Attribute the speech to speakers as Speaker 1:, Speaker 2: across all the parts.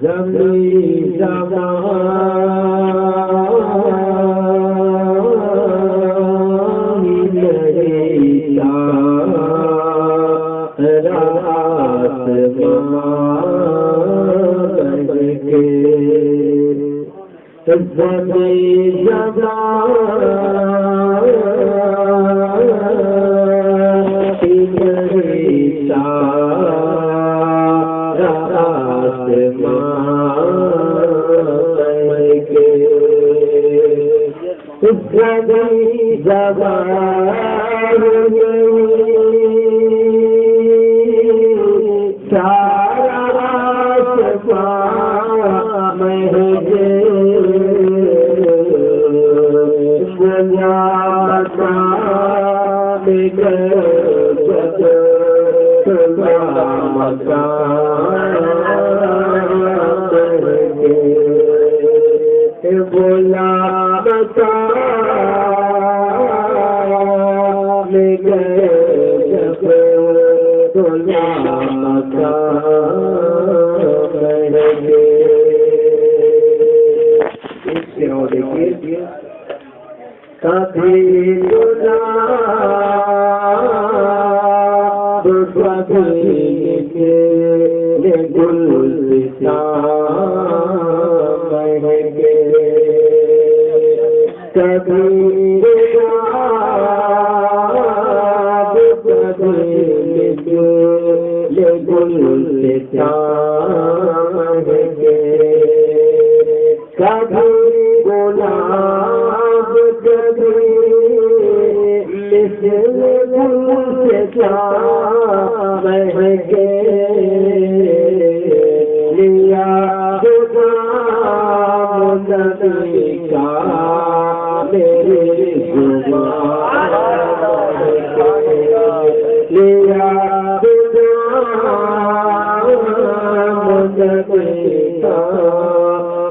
Speaker 1: ज़मीं ज़बान नहीं रात के ज़मीं बोला बता ले गए जब बोला बता देखिए कभी गुना के गुलस्तान कभी गुलाब कभी लिया मेरे लिया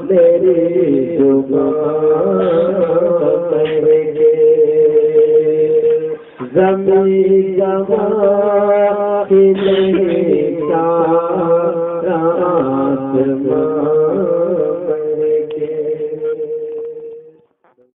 Speaker 1: मेरी ज़मीं ज़बान नहीं